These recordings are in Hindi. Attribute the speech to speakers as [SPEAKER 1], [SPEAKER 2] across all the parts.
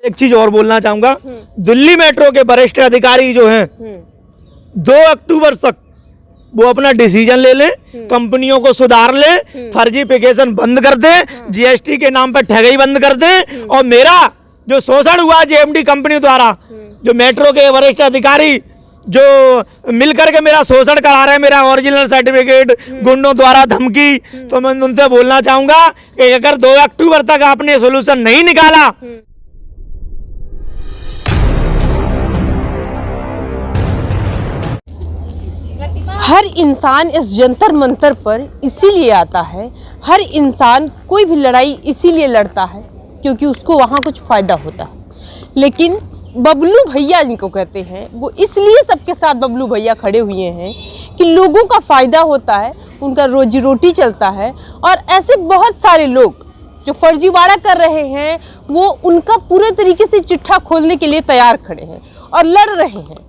[SPEAKER 1] एक चीज और बोलना चाहूंगा, दिल्ली मेट्रो के वरिष्ठ अधिकारी जो हैं 2 अक्टूबर तक वो अपना डिसीजन ले लें, कंपनियों को सुधार लें, फर्जीफिकेशन बंद कर दें, जीएसटी के नाम पर ठगी बंद कर दें। और मेरा जो शोषण हुआ जेएमडी कंपनी द्वारा, जो मेट्रो के वरिष्ठ अधिकारी जो मिलकर के मेरा शोषण करा रहे हैं, मेरा ओरिजिनल सर्टिफिकेट गुंडों द्वारा धमकी, तो मैं उनसे बोलना चाहूंगा कि अगर 2 अक्टूबर तक आपने सोल्यूशन नहीं निकाला,
[SPEAKER 2] हर इंसान इस जंतर मंतर पर इसीलिए आता है, हर इंसान कोई भी लड़ाई इसीलिए लड़ता है क्योंकि उसको वहाँ कुछ फ़ायदा होता है। लेकिन बबलू भैया जिनको कहते हैं, वो इसलिए सबके साथ बबलू भैया खड़े हुए हैं कि लोगों का फ़ायदा होता है, उनका रोजी रोटी चलता है। और ऐसे बहुत सारे लोग जो फर्जीवाड़ा कर रहे हैं, वो उनका पूरे तरीके से चिट्ठा खोलने के लिए तैयार खड़े हैं और लड़ रहे हैं।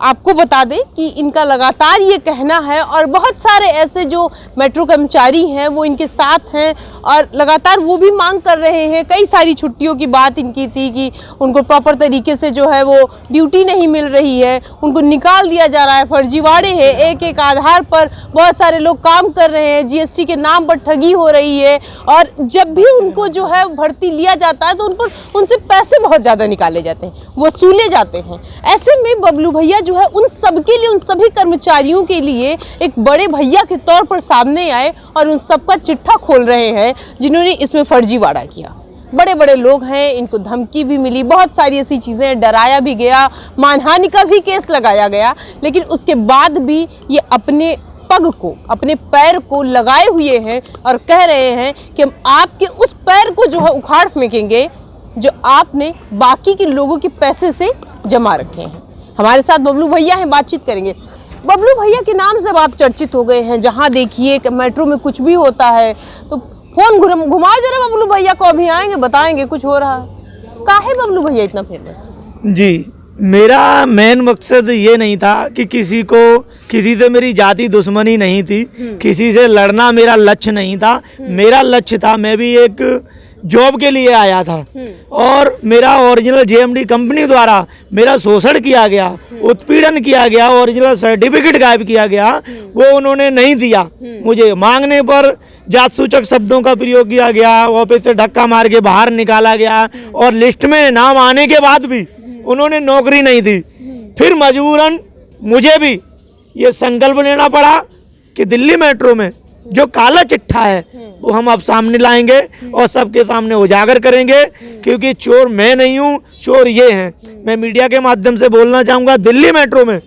[SPEAKER 2] आपको बता दें कि इनका लगातार ये कहना है और बहुत सारे ऐसे जो मेट्रो कर्मचारी हैं वो इनके साथ हैं और लगातार वो भी मांग कर रहे हैं। कई सारी छुट्टियों की बात इनकी थी कि उनको प्रॉपर तरीके से जो है वो ड्यूटी नहीं मिल रही है, उनको निकाल दिया जा रहा है, फर्जीवाड़े हैं, एक आधार पर बहुत सारे लोग काम कर रहे हैं, जीएसटी के नाम पर ठगी हो रही है। और जब भी उनको जो है भर्ती लिया जाता है तो उनसे पैसे बहुत ज़्यादा निकाले जाते हैं, वसूले जाते हैं। ऐसे में बबलू भैया जो है उन सबके लिए, उन सभी कर्मचारियों के लिए एक बड़े भैया के तौर पर सामने आए और उन सबका चिट्ठा खोल रहे हैं जिन्होंने इसमें फर्जीवाड़ा किया। बड़े बड़े लोग हैं, इनको धमकी भी मिली, बहुत सारी ऐसी चीज़ें, डराया भी गया, मानहानि का भी केस लगाया गया। लेकिन उसके बाद भी ये अपने पग को, अपने पैर को लगाए हुए हैं और कह रहे हैं कि हम आपके उस पैर को जो है उखाड़ फेंकेंगे जो आपने बाकी के लोगों के पैसे से जमा रखे हैं। हमारे साथ बबलू भैया हैं, बातचीत करेंगे। बबलू भैया के नाम से अब आप चर्चित हो गए हैं, जहां देखिए कि मेट्रो में कुछ भी होता है तो फोन घुमाओ जरा बबलू भैया को, अभी आएंगे बताएंगे कुछ हो रहा है। काहे बबलू भैया इतना फेमस?
[SPEAKER 1] जी, मेरा मेन मकसद ये नहीं था कि किसी से मेरी जाति दुश्मनी नहीं थी, किसी से लड़ना मेरा लक्ष्य नहीं था। मेरा लक्ष्य था, मैं भी एक जॉब के लिए आया था और मेरा ओरिजिनल जेएमडी कंपनी द्वारा मेरा शोषण किया गया, उत्पीड़न किया गया, ओरिजिनल सर्टिफिकेट गायब किया गया, वो उन्होंने नहीं दिया। मुझे मांगने पर जात सूचक शब्दों का प्रयोग किया गया, ऑफिस से धक्का मार के बाहर निकाला गया और लिस्ट में नाम आने के बाद भी उन्होंने नौकरी नहीं दी। फिर मजबूरन मुझे भी ये संकल्प लेना पड़ा कि दिल्ली मेट्रो में जो काला चिट्ठा है वो हम अब सामने लाएंगे और सबके सामने उजागर करेंगे, क्योंकि चोर मैं नहीं हूँ, चोर ये हैं। मैं मीडिया के माध्यम से बोलना चाहूँगा, दिल्ली मेट्रो में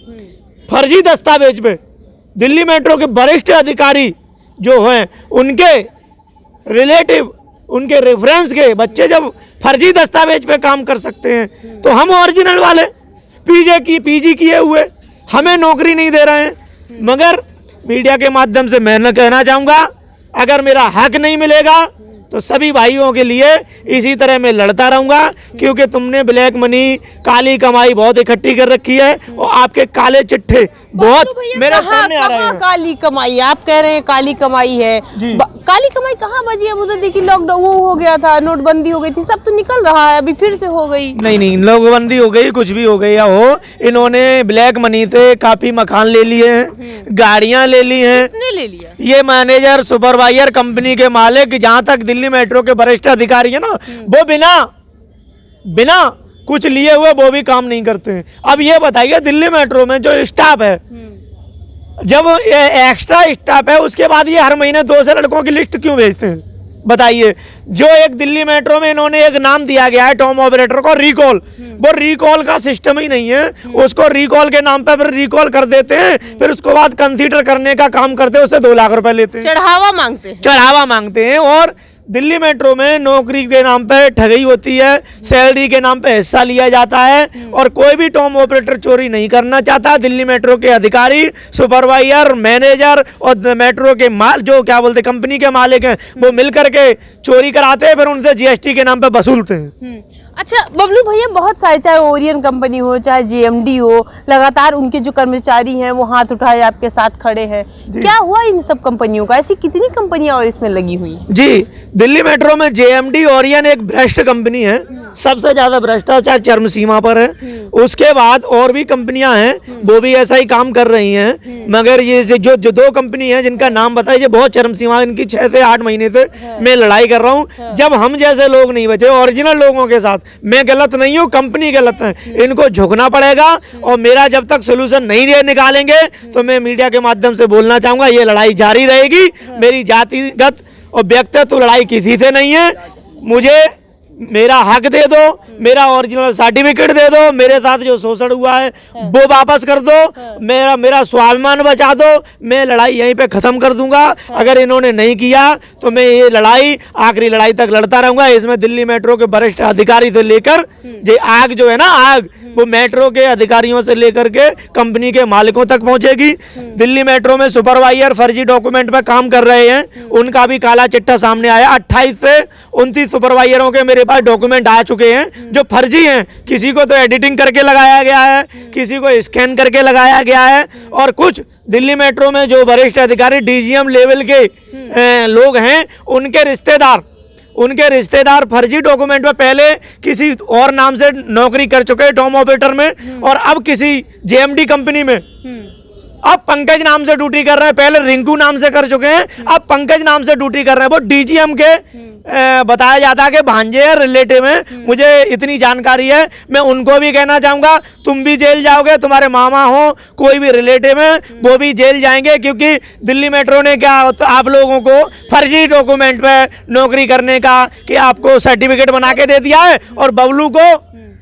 [SPEAKER 1] फर्जी दस्तावेज पे दिल्ली मेट्रो के वरिष्ठ अधिकारी जो हैं, उनके रिलेटिव, उनके रेफरेंस के बच्चे जब फर्जी दस्तावेज पे काम कर सकते हैं तो हम ओरिजिनल वाले पीजी किए हुए हमें नौकरी नहीं दे रहे हैं। मगर मीडिया के माध्यम से मैं न कहना चाहूँगा, अगर मेरा हक नहीं मिलेगा तो सभी भाइयों के लिए इसी तरह मैं लड़ता रहूँगा, क्योंकि तुमने ब्लैक मनी, काली कमाई बहुत इकट्ठी कर रखी है और आपके काले चिट्ठे बहुत मेरे सामने आ रहे हैं।
[SPEAKER 2] काली कमाई आप कह रहे हैं, काली कमाई है, काली कमाई कहाँ बची है? मुझे देखिए लॉकडाउन वो हो गया था, नोटबंदी हो गई थी, सब तो निकल रहा है, अभी फिर से हो गई।
[SPEAKER 1] नहीं, नोटबंदी हो गई, कुछ भी हो गया हो, इन्होंने ब्लैक मनी से काफी मकान ले लिए हैं, गाड़ियां ले ली हैं।
[SPEAKER 2] किसने ले लिया?
[SPEAKER 1] ये मैनेजर, सुपरवाइजर, कंपनी के मालिक, जहाँ तक दिल्ली मेट्रो के वरिष्ठ अधिकारी है ना, वो बिना कुछ लिए हुए वो भी काम नहीं करते हैं। अब ये बताइए, दिल्ली मेट्रो में जो स्टाफ है, जब ये एक्स्ट्रा स्टाफ है, उसके बाद ये हर महीने 2 से लड़कों की लिस्ट क्यों भेजते हैं? बताइए। जो एक दिल्ली मेट्रो में इन्होंने एक नाम दिया गया है टॉम ऑपरेटर को, रिकॉल, वो रिकॉल का सिस्टम ही नहीं है। उसको रिकॉल के नाम पे फिर रिकॉल कर देते हैं, फिर उसके बाद कंसीडर करने का काम करते हैं, उससे 2 लाख रुपए लेते हैं, चढ़ावा मांगते हैं। और दिल्ली मेट्रो में नौकरी के नाम पे ठगी होती है, सैलरी के नाम पे हिस्सा लिया जाता है और कोई भी टॉम ऑपरेटर चोरी नहीं करना चाहता। दिल्ली मेट्रो के अधिकारी, सुपरवाइजर, मैनेजर और मेट्रो के जो क्या बोलते कंपनी के मालिक हैं, वो मिल करके चोरी कराते हैं, फिर उनसे जीएसटी के नाम पे वसूलते हैं।
[SPEAKER 2] अच्छा बबलू भैया, बहुत सारे, चाहे ओरियन कंपनी हो चाहे जेएमडी हो, लगातार उनके जो कर्मचारी हैं वो हाथ उठाए आपके साथ खड़े हैं। क्या हुआ इन सब कंपनियों का? ऐसी कितनी कंपनियां और इसमें लगी हुई हैं?
[SPEAKER 1] जी, दिल्ली मेट्रो में जेएमडी ओरियन एक भ्रष्ट कंपनी है, सबसे ज्यादा भ्रष्टाचार चरम सीमा पर है। उसके बाद और भी कंपनियां हैं वो भी ऐसा ही काम कर रही हैं, मगर ये जो दो कंपनी है जिनका नाम बताइए, बहुत चरम सीमा, इनकी 6 से 8 महीने से मैं लड़ाई कर रहा हूँ। जब हम जैसे लोग नहीं बचे ओरिजिनल लोगों के साथ, मैं गलत नहीं हूँ, कंपनी गलत है, इनको झुकना पड़ेगा। और मेरा जब तक सोल्यूशन नहीं निकालेंगे तो मैं मीडिया के माध्यम से बोलना चाहूंगा, ये लड़ाई जारी रहेगी। मेरी जातिगत और व्यक्तिगत लड़ाई किसी से नहीं है। मुझे मेरा हक दे दो, मेरा ओरिजिनल सर्टिफिकेट दे दो, मेरे साथ जो शोषण हुआ है वो वापस कर दो, मेरा स्वाभिमान बचा दो। मैं लड़ाई यहीं पे खत्म कर दूंगा। अगर इन्होंने नहीं किया तो मैं ये लड़ाई आखिरी लड़ाई तक लड़ता रहूंगा। इसमें दिल्ली मेट्रो के वरिष्ठ अधिकारी से लेकर ये आग जो है ना, आग वो मेट्रो के अधिकारियों से लेकर के कंपनी के मालिकों तक पहुंचेगी। दिल्ली मेट्रो में सुपरवाइजर फर्जी डॉक्यूमेंट पे काम कर रहे हैं, उनका भी काला चिट्ठा सामने आया। 28 से 29 सुपरवाइजरों के मेरे पास डॉक्यूमेंट आ चुके हैं जो फर्जी हैं। किसी को तो एडिटिंग करके लगाया गया है, किसी को स्कैन करके लगाया गया है, और कुछ दिल्ली मेट्रो में जो वरिष्ठ अधिकारी डीजीएम लेवल के लोग हैं, उनके रिश्तेदार फर्जी डॉक्यूमेंट में पहले किसी और नाम से नौकरी कर चुके हैं टॉम ऑपरेटर में, और अब किसी जेएमडी कंपनी में अब पंकज नाम से ड्यूटी कर रहे हैं। पहले रिंकू नाम से कर चुके हैं, अब पंकज नाम से ड्यूटी कर रहे हैं। वो डीजीएम के बताया जाता है कि भांजे हैं, रिलेटिव हैं, मुझे इतनी जानकारी है। मैं उनको भी कहना चाहूँगा, तुम भी जेल जाओगे, तुम्हारे मामा हो, कोई भी रिलेटिव है वो भी जेल जाएंगे, क्योंकि दिल्ली मेट्रो ने क्या आप लोगों को फर्जी डॉक्यूमेंट पे नौकरी करने का कि आपको सर्टिफिकेट बना के दे दिया है, और बबलू को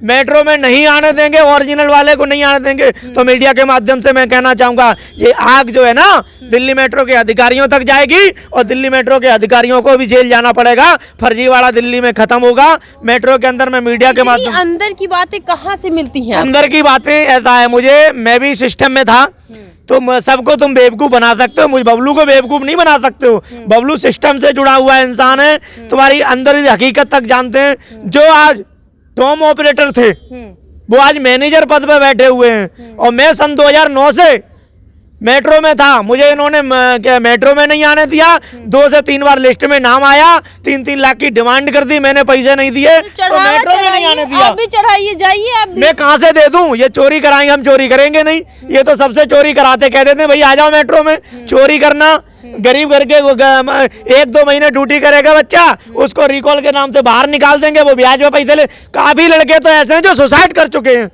[SPEAKER 1] मेट्रो में नहीं आने देंगे, ओरिजिनल वाले को नहीं आने देंगे। तो मीडिया के माध्यम से मैं कहना चाहूँगा, ये आग जो है ना दिल्ली मेट्रो के अधिकारियों तक जाएगी, और दिल्ली मेट्रो के अधिकारियों को भी जेल जाना पड़ेगा। फर्जीवाड़ा दिल्ली में खत्म होगा। मेट्रो के अंदर मैं मीडिया के माध्यम,
[SPEAKER 2] अंदर की बातें कहाँ से मिलती हैं?
[SPEAKER 1] अंदर की बातें ऐसा है, मैं भी सिस्टम में था, तो सबको तुम बेवकूफ़ बना सकते हो, मुझे बबलू को बेवकूफ़ नहीं बना सकते हो। बबलू सिस्टम से जुड़ा हुआ इंसान है, तुम्हारी अंदर की हकीकत तक जानते हैं। जो आज टॉम ऑपरेटर थे वो आज मैनेजर पद पे बैठे हुए हैं, और मैं सन 2009 से मेट्रो में था, मुझे इन्होंने मेट्रो में नहीं आने दिया। 2 से 3 बार लिस्ट में नाम आया, 3-3 लाख की डिमांड कर दी, मैंने पैसे नहीं दिए, तो मेट्रो में नहीं आने दिया।
[SPEAKER 2] आप भी चढ़ाइए, जाइए आप भी।
[SPEAKER 1] मैं कहाँ से दे दूं? ये चोरी कराएंगे, हम चोरी करेंगे नहीं। ये तो सबसे चोरी कराते, कह देते हैं भाई आ जाओ मेट्रो में। चोरी करना, गरीब घर के 1-2 महीने ड्यूटी करेगा बच्चा, उसको रिकॉल के नाम से बाहर निकाल देंगे, वो ब्याज में पैसे ले। काफी लड़के तो ऐसे हैं जो सुसाइड कर चुके हैं।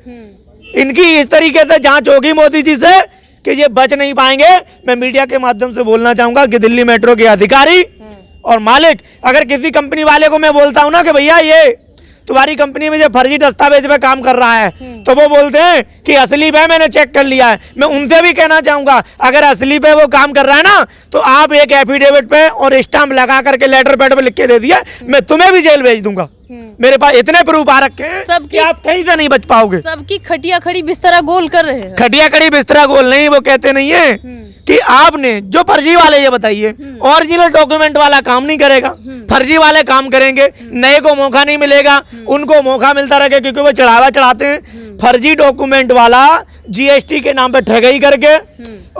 [SPEAKER 1] इनकी इस तरीके से जांच होगी मोदी जी से कि ये बच नहीं पाएंगे। मैं मीडिया के माध्यम से बोलना चाहूंगा कि दिल्ली मेट्रो के अधिकारी और मालिक, अगर किसी कंपनी वाले को मैं बोलता हूं ना कि भैया ये तुम्हारी कंपनी में जो फर्जी दस्तावेज पे काम कर रहा है, तो वो बोलते हैं कि असली पे मैंने चेक कर लिया है। मैं उनसे भी कहना चाहूंगा, अगर असली पे वो काम कर रहा है ना, तो आप एक एफिडेविट पे और स्टाम्प लगा करके लेटर पैड पे लिख के दे दिया, मैं तुम्हें भी जेल भेज दूंगा। मेरे पास इतने प्रूफ आ रखे हैं कि आप कहीं से नहीं बच पाओगे।
[SPEAKER 2] सबकी खटिया खड़ी बिस्तरा गोल कर रहे हैं।
[SPEAKER 1] खटिया खड़ी बिस्तरा गोल नहीं, वो कहते नहीं है कि आपने जो फर्जी वाले, ये बताइए, ओरिजिनल डॉक्यूमेंट वाला काम नहीं करेगा, फर्जी वाले काम करेंगे, नए को मौका नहीं मिलेगा, उनको मौका मिलता रहेगा, क्योंकि वो चढ़ावा चढ़ाते हैं। फर्जी डॉक्यूमेंट वाला जीएसटी के नाम पे ठगाई करके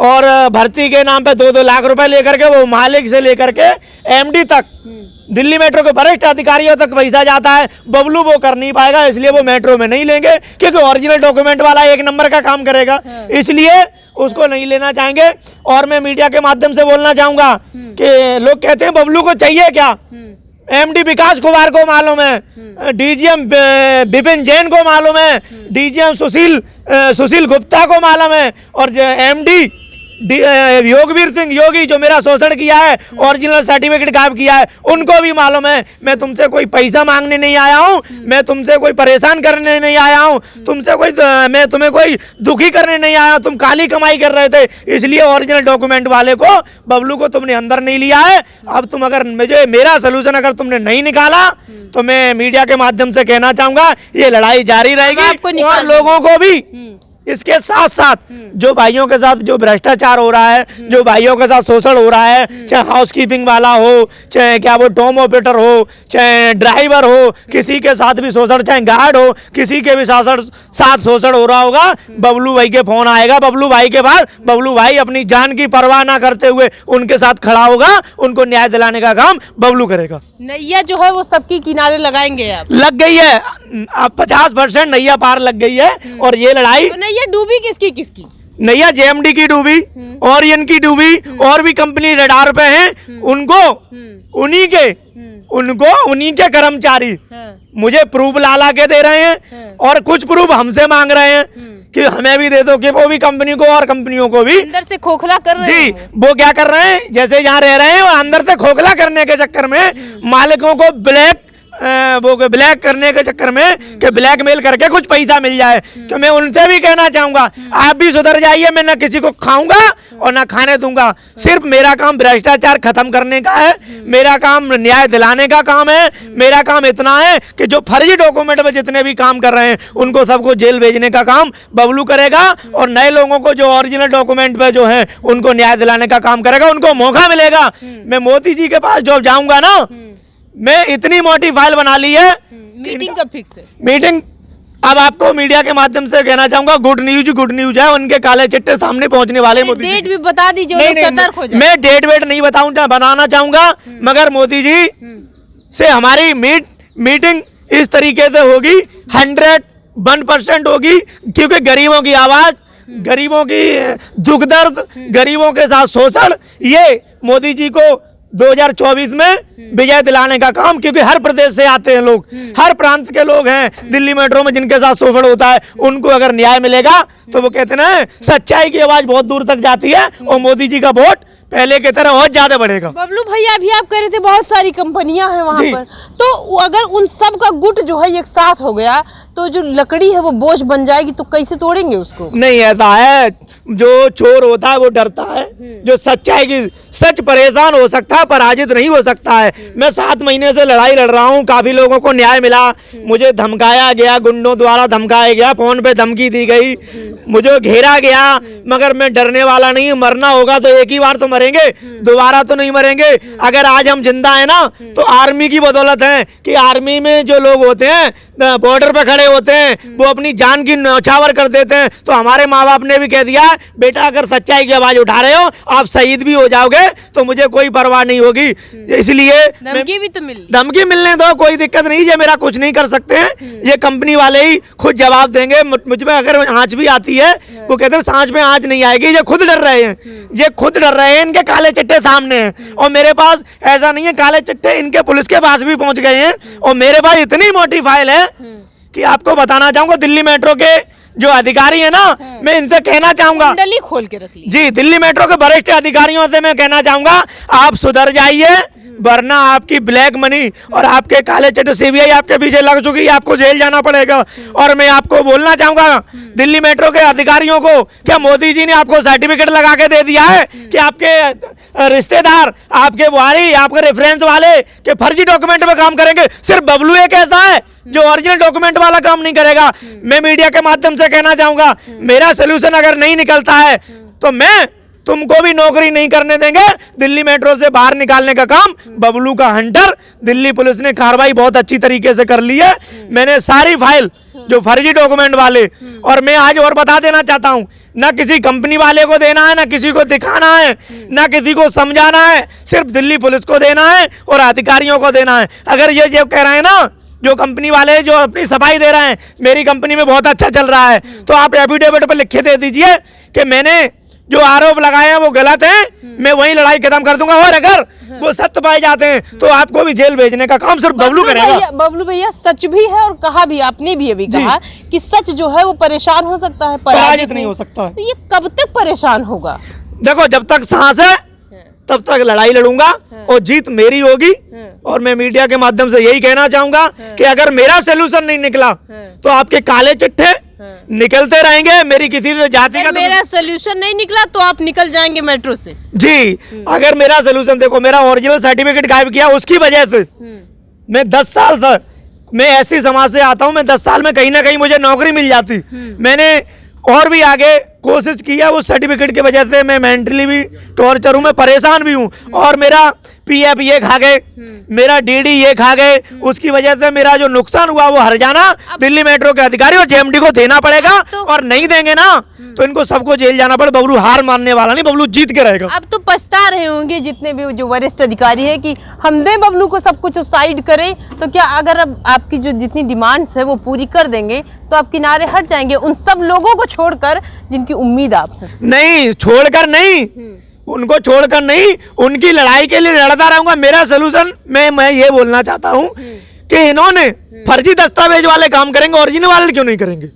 [SPEAKER 1] और भर्ती के नाम पे 2-2 लाख रुपए लेकर के वो मालिक से लेकर के एमडी तक, दिल्ली मेट्रो के वरिष्ठ अधिकारियों तक पैसा जाता है। बबलू वो कर नहीं पाएगा, इसलिए वो मेट्रो में नहीं लेंगे, क्योंकि ओरिजिनल डॉक्यूमेंट वाला 1 नंबर का काम करेगा, इसलिए उसको नहीं लेना चाहेंगे। और मैं मीडिया के माध्यम से बोलना चाहूंगा कि लोग कहते हैं बबलू को चाहिए क्या, एमडी विकास कुमार को मालूम है, डीजीएम विपिन जैन को मालूम है, डीजीएम सुशील गुप्ता को मालूम है, और एमडी योगवीर सिंह योगी जो मेरा शोषण किया है, ओरिजिनल सर्टिफिकेट गायब किया है, उनको भी मालूम है। मैं तुमसे कोई पैसा मांगने नहीं आया हूँ, मैं तुमसे कोई परेशान करने नहीं आया हूँ, मैं तुम्हें कोई दुखी करने नहीं आया हूँ। तुम काली कमाई कर रहे थे, इसलिए ओरिजिनल डॉक्यूमेंट वाले को, बबलू को तुमने अंदर नहीं लिया है। अब तुम अगर मेरा सोल्यूशन अगर तुमने नहीं निकाला, तो मैं मीडिया के माध्यम से कहना चाहूंगा, ये लड़ाई जारी रहेगी, और लोगों को भी इसके साथ साथ जो भाइयों के साथ जो भ्रष्टाचार हो रहा है, जो भाइयों के साथ शोषण हो रहा है, चाहे हाउसकीपिंग वाला हो, चाहे क्या वो टॉम ऑपरेटर हो, चाहे ड्राइवर हो, किसी के साथ भी शोषण, चाहे गार्ड हो, किसी के भी साथ शोषण हो रहा होगा, बबलू भाई के फोन आएगा। बबलू भाई के बाद बबलू भाई अपनी जान की परवाह ना करते हुए उनके साथ खड़ा होगा, उनको न्याय दिलाने का काम बबलू करेगा।
[SPEAKER 2] नैया जो है वो सबकी किनारे लगाएंगे आप?
[SPEAKER 1] लग गई है, अब 50% नैया पार लग गई है। और ये लड़ाई,
[SPEAKER 2] तो नैया डूबी किसकी किसकी?
[SPEAKER 1] नैया जेएमडी की डूबी, ओरियन की डूबी, और भी कंपनी रडार पे हैं, उनको उन्हीं के कर्मचारी मुझे प्रूफ ला के दे रहे हैं, और कुछ प्रूफ हमसे मांग रहे हैं कि हमें भी दे दो, कि वो भी कंपनी को और कंपनियों को भी
[SPEAKER 2] अंदर से खोखला कर रहे हैं।
[SPEAKER 1] जी, वो क्या कर रहे हैं, जैसे यहाँ रह रहे हैं और अंदर से खोखला करने के चक्कर में मालिकों को ब्लैक करने के चक्कर में कि ब्लैकमेल करके कुछ पैसा मिल जाए। तो मैं उनसे भी कहना चाहूंगा, आप भी सुधर जाइए। मैं ना किसी को खाऊंगा और ना खाने दूंगा। सिर्फ मेरा काम भ्रष्टाचार खत्म करने का है, मेरा काम न्याय दिलाने का काम है। मेरा काम इतना है कि जो फर्जी डॉक्यूमेंट में जितने भी काम कर रहे हैं उनको सबको जेल भेजने का काम बबलू करेगा, और नए लोगों को जो ओरिजिनल डॉक्यूमेंट पे जो है उनको न्याय दिलाने का काम करेगा। उनको मौका मिलेगा। मैं मोदी जी के पास जब जाऊंगा ना, मैं इतनी मोटी फाइल बना ली है।
[SPEAKER 2] मीटिंग कब फिक्स है?
[SPEAKER 1] मीटिंग अब आपको मीडिया के माध्यम से कहना चाहूंगा, गुड न्यूज है, उनके काले चिट्टे सामने पहुंचने वाले। मोदी
[SPEAKER 2] डेट भी बता दीजिए, सतर्क हो जाए।
[SPEAKER 1] मैं डेट वेट नहीं बनाना चाहूंगा, मगर मोदी जी से हमारी मीटिंग इस तरीके से होगी, 101% होगी, क्योंकि गरीबों की आवाज, गरीबों की दुख दर्द, गरीबों के साथ शोषण, ये मोदी जी को 2024 में विजय दिलाने का काम, क्योंकि हर प्रदेश से आते हैं लोग, हर प्रांत के लोग हैं दिल्ली मेट्रो में जिनके साथ शोषण होता है, उनको अगर न्याय मिलेगा तो वो कहते हैं सच्चाई की आवाज बहुत दूर तक जाती है, और मोदी जी का वोट पहले की तरह और ज्यादा बढ़ेगा।
[SPEAKER 2] बबलू भैया, अभी आप कह रहे थे बहुत सारी कंपनियां हैं वहां पर, तो अगर उन सब का गुट जो है एक साथ हो गया तो जो लकड़ी है वो बोझ बन जाएगी, तो कैसे तोड़ेंगे उसको?
[SPEAKER 1] नहीं, ऐसा है, जो चोर होता है वो डरता है, जो सच्चाई की सच परेशान हो सकता है, पराजित नहीं हो सकता है। मैं 7 महीने से लड़ाई लड़ रहा हूँ, काफी लोगों को न्याय मिला, मुझे धमकाया गया, गुंडों द्वारा धमकाया गया, फोन पे धमकी दी गई, मुझे घेरा गया, मगर मैं डरने वाला नहीं। मरना होगा तो एक ही बार तो मरेंगे, दोबारा तो नहीं मरेंगे। अगर आज हम जिंदा है ना, तो आर्मी की बदौलत है, कि आर्मी में जो लोग होते हैं बॉर्डर पे खड़े होते हैं, वो अपनी जान की न्यौछावर कर देते हैं। तो हमारे माँ बाप ने भी कह दिया, बेटा अगर सच्चाई की आवाज उठा रहे हो, आप शहीद भी हो जाओगे तो मुझे कोई परवाह नहीं होगी। इसलिए
[SPEAKER 2] धमकी भी तो
[SPEAKER 1] धमकी मिलने दो, कोई दिक्कत नहीं, ये मेरा कुछ नहीं कर सकते हैं, ये कंपनी वाले ही खुद जवाब देंगे। मुझ में अगर आँच भी आती है, वो कहते हैं सांच में आँच नहीं आएगी, ये खुद डर रहे हैं, ये खुद डर रहे हैं, इनके काले चिट्टे सामने हैं। और मेरे पास ऐसा नहीं है, काले चिट्टे इनके पुलिस के पास भी पहुंच गए हैं, और मेरे पास इतनी मोटी फाइल है कि आपको बताना चाहूंगा। दिल्ली मेट्रो के जो अधिकारी है ना, मैं इनसे कहना चाहूंगा,
[SPEAKER 2] कुंडली खोल के रख ली
[SPEAKER 1] जी, दिल्ली मेट्रो के वरिष्ठ अधिकारियों से मैं कहना चाहूंगा, आप सुधर जाइए, वरना आपकी ब्लैक मनी और आपके काले चिट्टे, सीबीआई आपके पीछे लग चुकी है, आपको जेल जाना पड़ेगा। और मैं आपको बोलना चाहूंगा दिल्ली मेट्रो के अधिकारियों को, क्या मोदी जी ने आपको सर्टिफिकेट लगा के दे दिया है कि आपके रिश्तेदार, आपके बुआरी, आपके रेफरेंस वाले के फर्जी डॉक्यूमेंट में काम करेंगे? सिर्फ बबलू एक ऐसा है जो ओरिजिनल डॉक्यूमेंट वाला काम नहीं करेगा। मैं मीडिया के माध्यम से कहना चाहूंगा, मेरा सोल्यूशन अगर नहीं निकलता है तो मैं तुमको भी नौकरी नहीं करने देंगे। दिल्ली मेट्रो से बाहर निकालने का काम बबलू का हंटर, दिल्ली पुलिस ने कार्रवाई बहुत अच्छी तरीके से कर ली है। मैंने सारी फाइल जो फर्जी डॉक्यूमेंट वाले, और मैं आज और बता देना चाहता हूं, ना किसी कंपनी वाले को देना है, ना किसी को दिखाना है, ना किसी को समझाना है, सिर्फ दिल्ली पुलिस को देना है और अधिकारियों को देना है। अगर ये जो कह रहे हैं ना, जो कंपनी वाले जो अपनी सफाई दे रहे हैं, मेरी कंपनी में बहुत अच्छा चल रहा है, तो आप एफिडेविट पर लिख के दे दीजिए कि मैंने जो आरोप लगाए हैं वो गलत है, मैं वही लड़ाई खत्म कर दूंगा। और अगर वो सत्य पाए जाते हैं तो आपको भी जेल भेजने का काम सिर्फ बबलू करेगा।
[SPEAKER 2] बबलू भैया, सच भी है, और कहा भी, आपने भी अभी कहा कि सच जो है वो परेशान हो सकता है, पराजित नहीं
[SPEAKER 1] हो सकता।
[SPEAKER 2] तो ये कब तक परेशान होगा?
[SPEAKER 1] देखो, जब तक सांस है तब तक लड़ाई लड़ूंगा, और जीत मेरी होगी। और मैं मीडिया के माध्यम से यही कहना चाहूंगा कि अगर मेरा सोल्यूशन नहीं निकला तो आपके काले चिट्ठे निकलते रहेंगे। मेरी किसी से जाति का
[SPEAKER 2] मेरा सोल्यूशन नहीं निकला तो आप निकल जाएंगे मेट्रो से?
[SPEAKER 1] जी, अगर मेरा सोल्यूशन, देखो मेरा ओरिजिनल सर्टिफिकेट गायब किया, उसकी वजह से मैं 10 साल तक, मैं ऐसी समाज से आता हूं, मैं 10 साल में कहीं ना कहीं मुझे नौकरी मिल जाती। मैंने और भी आगे कोशिश की है। उस सर्टिफिकेट की वजह से मैं मेंटली भी टॉर्चर हूँ, मैं परेशान भी हूँ। और मेरा पीएफ ये खा गए, मेरा डीडी ये खा गए, उसकी वजह से मेरा जो नुकसान हुआ वो हर्जाना दिल्ली मेट्रो के अधिकारी और जेएमडी को देना पड़ेगा। और नहीं देंगे ना तो इनको सबको जेल जाना पड़े। बबलू हार मानने वाला नहीं, बबलू जीत के रहेगा।
[SPEAKER 2] अब तो पछता रहे होंगे जितने भी जो वरिष्ठ अधिकारी है कि हम दे बबलू को सब कुछ साइड करें, तो क्या अगर अब आपकी जो जितनी डिमांड्स है वो पूरी कर देंगे तो आप किनारे हट जाएंगे उन सब लोगों को छोड़कर जिनकी उम्मीद आप है?
[SPEAKER 1] नहीं, छोड़कर नहीं, उनको छोड़कर नहीं, उनकी लड़ाई के लिए लड़ता रहूंगा। मेरा सोल्यूशन मैं ये बोलना चाहता हूँ कि इन्होंने फर्जी दस्तावेज वाले काम करेंगे, ओरिजिनल वाले क्यों नहीं करेंगे?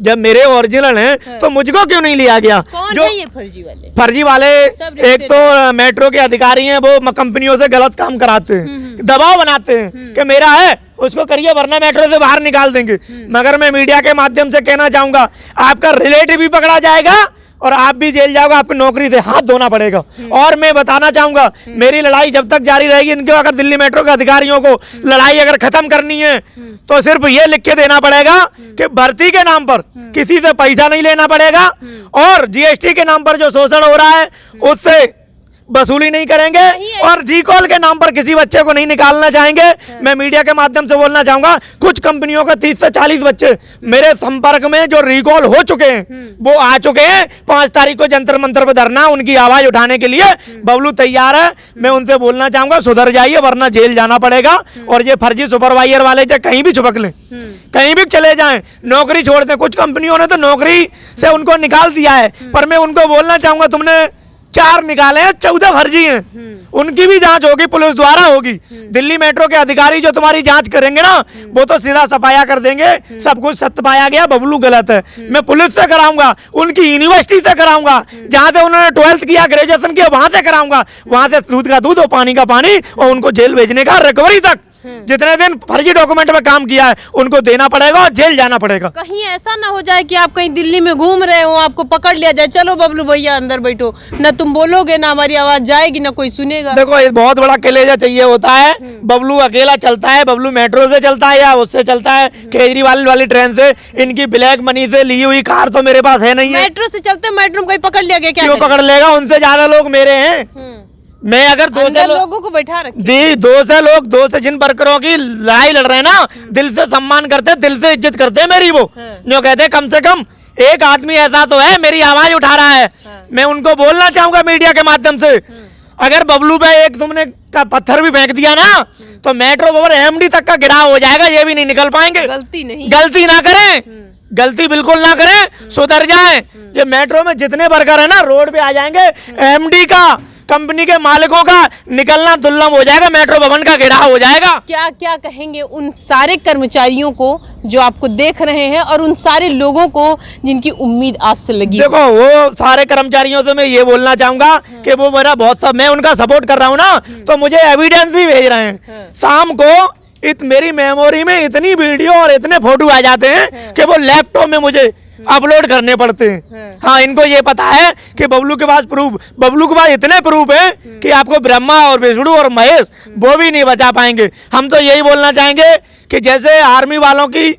[SPEAKER 1] जब मेरे ओरिजिनल हैं तो मुझको क्यों नहीं लिया गया?
[SPEAKER 2] कौन
[SPEAKER 1] जो
[SPEAKER 2] है ये फर्जी वाले?
[SPEAKER 1] एक तो मेट्रो के अधिकारी हैं, वो कंपनियों से गलत काम कराते हैं, दबाव बनाते हैं कि मेरा है उसको करिए वरना मेट्रो से बाहर निकाल देंगे। मगर मैं मीडिया के माध्यम से कहना चाहूंगा, आपका रिलेटिव भी पकड़ा जाएगा और आप भी जेल जाओगे, आपकी नौकरी से हाथ धोना पड़ेगा। और मैं बताना चाहूंगा, मेरी लड़ाई जब तक जारी रहेगी। इनके अगर दिल्ली मेट्रो के अधिकारियों को लड़ाई अगर खत्म करनी है तो सिर्फ ये लिख के देना पड़ेगा कि भर्ती के नाम पर किसी से पैसा नहीं लेना पड़ेगा और जीएसटी के नाम पर जो शोषण हो रहा है उससे वसूली नहीं करेंगे और रिकॉल के नाम पर किसी बच्चे को नहीं निकालना चाहेंगे। मैं मीडिया के माध्यम से बोलना चाहूंगा, कुछ कंपनियों का 30 से 40 बच्चे मेरे संपर्क में जो रिकॉल हो चुके हैं वो आ चुके हैं। 5 तारीख को जंतर मंतर पर धरना, उनकी आवाज उठाने के लिए बबलू तैयार है। मैं उनसे बोलना चाहूंगा, सुधर जाइए वरना जेल जाना पड़ेगा। और ये फर्जी सुपरवाइजर वाले जो कहीं भी छुपक लें, कहीं भी चले जाएं, नौकरी छोड़ दें। कुछ कंपनियों ने तो नौकरी से उनको निकाल दिया है, पर मैं उनको बोलना चाहूंगा, तुमने 4 निकाले हैं, 14 फर्जी हैं, उनकी भी जांच होगी, पुलिस द्वारा होगी। दिल्ली मेट्रो के अधिकारी जो तुम्हारी जांच करेंगे ना वो तो सीधा सफाया कर देंगे, सब कुछ सत्य पाया गया, बबलू गलत है। मैं पुलिस से कराऊंगा, उनकी यूनिवर्सिटी से कराऊंगा, जहां से उन्होंने 12th किया, ग्रेजुएशन किया, वहां से कराऊंगा। वहां से दूध का दूध और पानी का पानी, और उनको जेल भेजने का, रिकवरी तक जितने दिन फर्जी डॉक्यूमेंट में काम किया है उनको देना पड़ेगा और जेल जाना पड़ेगा।
[SPEAKER 2] कहीं ऐसा ना हो जाए कि आप कहीं दिल्ली में घूम रहे हो, आपको पकड़ लिया जाए, चलो बबलू भैया अंदर बैठो, ना तुम बोलोगे ना हमारी आवाज जाएगी ना कोई सुनेगा।
[SPEAKER 1] देखो ये बहुत बड़ा कलेजा चाहिए होता है। बबलू अकेला चलता है, बबलू मेट्रो से चलता है या उससे चलता है केजरीवाल वाली ट्रेन से। इनकी ब्लैक मनी से ली हुई कार तो मेरे पास है नहीं है।
[SPEAKER 2] मेट्रो से चलते मेट्रो में कोई पकड़ लिया गया,
[SPEAKER 1] क्यों पकड़ लेगा? उनसे ज्यादा लोग मेरे हैं। मैं अगर 2 से
[SPEAKER 2] लोगों को बैठा रखे
[SPEAKER 1] जी, 2 से जिन वर्करों की लड़ाई लड़ रहे हैं ना, दिल से सम्मान करते, दिल से इज्जत करते हैं मेरी, वो जो कहते हैं कम से कम एक आदमी ऐसा तो है मेरी आवाज उठा रहा है। मैं उनको बोलना चाहूंगा मीडिया के माध्यम से, अगर बबलू पे एक तुमने का पत्थर भी फेंक दिया ना तो मेट्रो ओवर एमडी तक का गिराव हो जाएगा, ये भी नहीं निकल पाएंगे। गलती ना करें, गलती बिल्कुल ना करें, सुधर जाएं। ये मेट्रो में जितने वर्कर है ना रोड पे आ जाएंगे, एमडी का, कंपनी के मालिकों का निकलना दुर्लभ हो जाएगा, मेट्रो भवन का घेराव हो जाएगा।
[SPEAKER 2] क्या क्या कहेंगे उन सारे कर्मचारियों को जो आपको देख रहे हैं और उन सारे लोगों को जिनकी उम्मीद आपसे लगी?
[SPEAKER 1] देखो वो सारे कर्मचारियों से मैं ये बोलना चाहूंगा कि वो मेरा बहुत सब, मैं उनका सपोर्ट कर रहा हूँ ना, तो मुझे एविडेंस भी भेज रहे हैं। शाम को मेरी मेमोरी में इतनी वीडियो और इतने फोटो आ जाते हैं कि वो लैपटॉप में मुझे अपलोड करने पड़ते हैं। हाँ, इनको ये पता है कि बबलू के पास बबलू के पास इतने प्रूफ है कि आपको ब्रह्मा और विष्णु और महेश वो भी नहीं बचा पाएंगे। हम तो यही बोलना चाहेंगे कि जैसे आर्मी वालों की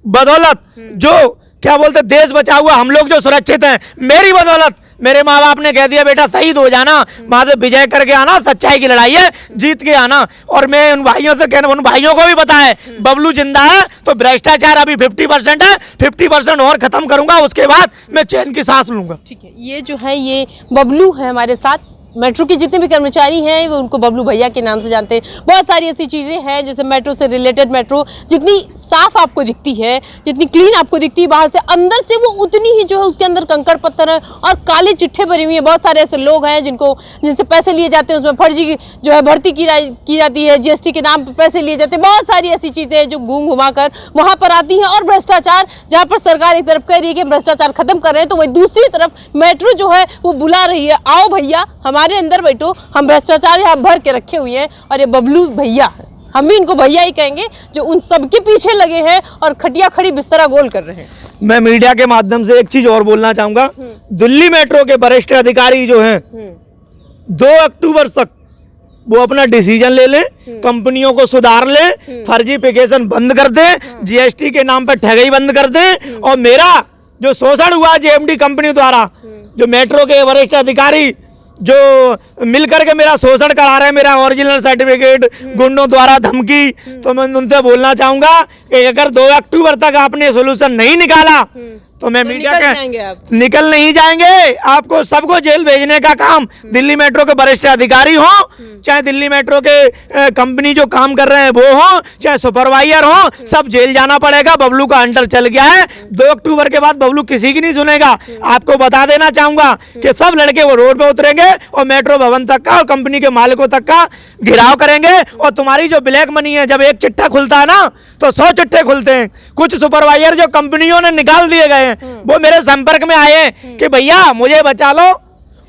[SPEAKER 1] बदौलत जो क्या बोलते देश बचा हुआ, हम लोग जो सुरक्षित हैं, मेरी बदौलत मेरे माँ बाप ने कह दिया बेटा शहीद हो जाना, वहां से विजय करके आना, सच्चाई की लड़ाई है, जीत के आना। और मैं उन भाइयों से कहना, उन भाइयों को भी पता है बबलू जिंदा है तो भ्रष्टाचार अभी 50% है, 50% और खत्म करूंगा, उसके बाद मैं चैन की सांस लूंगा।
[SPEAKER 2] ठीक है, ये जो है ये बबलू है हमारे साथ। मेट्रो के जितने भी कर्मचारी हैं वो उनको बबलू भैया के नाम से जानते हैं। बहुत सारी ऐसी चीज़ें हैं जैसे मेट्रो से रिलेटेड, मेट्रो जितनी साफ आपको दिखती है, जितनी क्लीन आपको दिखती है बाहर से, अंदर से वो उतनी ही जो है उसके अंदर कंकड़ पत्थर है और काले चिट्ठे भरी हुई है। बहुत सारे ऐसे लोग हैं जिनसे पैसे लिए जाते हैं, उसमें फर्जी जो है भर्ती की जाती है, जीएसटी के नाम पर पैसे लिए जाते हैं। बहुत सारी ऐसी चीज़ें जो घूम घुमा कर वहाँ पर आती हैं। और भ्रष्टाचार, जहाँ पर सरकार एक तरफ कह रही है कि भ्रष्टाचार खत्म कर रहे हैं, तो वही दूसरी तरफ मेट्रो जो है वो बुला रही है, आओ भैया हमारे अंदर बैठो, हम भ्रष्टाचार यहाँ भर के रखे हुए हैं। और ये बबलू भैया है, हम भी इनको भैया ही कहेंगे, जो उन सबके पीछे लगे हैं और खटिया खड़ी बिस्तरा गोल कर रहे हैं।
[SPEAKER 1] मैं मीडिया के माध्यम से एक चीज और बोलना चाहूंगा, दिल्ली मेट्रो के वरिष्ठ अधिकारी जो हैं 2 अक्टूबर तक वो अपना डिसीजन ले लें, कंपनियों को सुधार लें, फर्जीफिकेशन बंद कर दें, जीएसटी के नाम पर ठगी बंद कर दें और मेरा जो शोषण हुआ जेएमडी कंपनी द्वारा, जो मेट्रो के वरिष्ठ अधिकारी जो मिलकर के मेरा शोषण करा रहे हैं, मेरा ओरिजिनल सर्टिफिकेट गुंडों द्वारा धमकी, तो मैं उनसे बोलना चाहूंगा कि अगर 2 अक्टूबर तक आपने सोल्यूशन नहीं निकाला तो मैं मीडिया के निकल नहीं जाएंगे। आपको सबको जेल भेजने का काम, दिल्ली मेट्रो के वरिष्ठ अधिकारी हो, चाहे दिल्ली मेट्रो के कंपनी जो काम कर रहे हैं वो हो, चाहे सुपरवाइजर हो, सब जेल जाना पड़ेगा। बबलू का हंटर चल गया है। 2 अक्टूबर के बाद बबलू किसी की नहीं सुनेगा। आपको बता देना चाहूंगा कि सब लड़के वो रोड पे उतरेंगे और मेट्रो भवन तक का और कंपनी के मालिकों तक का घेराव करेंगे। और तुम्हारी जो ब्लैक मनी है, जब एक चिट्ठा खुलता है ना तो 100 चिट्ठे खुलते हैं। कुछ सुपरवाइजर जो कंपनियों ने निकाल दिए गए वो मेरे संपर्क में आए हैं कि भैया मुझे बचा लो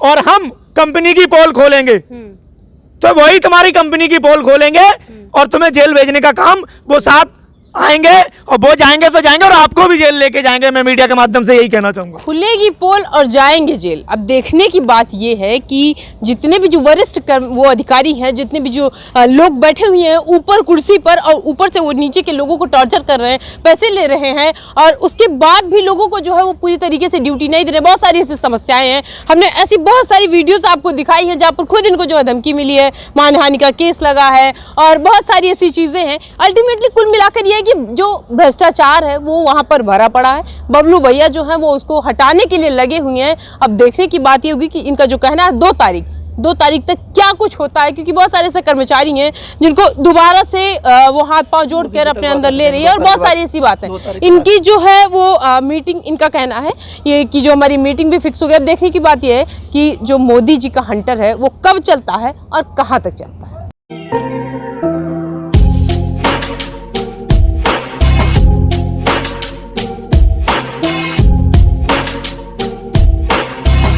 [SPEAKER 1] और हम कंपनी की पोल खोलेंगे। तो वही तुम्हारी कंपनी की पोल खोलेंगे और तुम्हें जेल भेजने का काम वो साथ आएंगे और वो जाएंगे तो जाएंगे और आपको भी जेल लेके जाएंगे। मैं मीडिया के माध्यम से यही कहना चाहूंगा।
[SPEAKER 2] खुलेगी पोल और जाएंगे जेल। अब देखने की बात ये है कि जितने भी जो वरिष्ठ वो अधिकारी हैं, जितने भी जो लोग बैठे हुए हैं ऊपर कुर्सी पर और ऊपर से वो नीचे के लोगों को टॉर्चर कर रहे हैं, पैसे ले रहे हैं और उसके बाद भी लोगों को जो है वो पूरी तरीके से ड्यूटी नहीं दे रहे। बहुत सारी ऐसी समस्याएं हैं। हमने ऐसी बहुत सारी वीडियोज आपको दिखाई है जहाँ पर खुद इनको जो है धमकी मिली है, मानहानि का केस लगा है और बहुत सारी ऐसी चीज़ें हैं। अल्टीमेटली कुल मिलाकर ये कि जो भ्रष्टाचार है वो वहां पर भरा पड़ा है। बबलू भैया जो है वो उसको हटाने के लिए लगे हुए हैं। अब देखने की बात ये होगी कि इनका जो कहना है 2 तारीख तक क्या कुछ होता है, क्योंकि बहुत सारे ऐसे कर्मचारी हैं जिनको दोबारा से वो हाथ पांव जोड़कर अपने अंदर ले रही है और बहुत सारी ऐसी बात है। इनकी जो है वो मीटिंग, इनका कहना है ये कि जो हमारी मीटिंग भी फिक्स हो गई। अब देखने की बात ये है कि जो मोदी जी का हंटर है वो कब चलता है और कहाँ तक चलता है।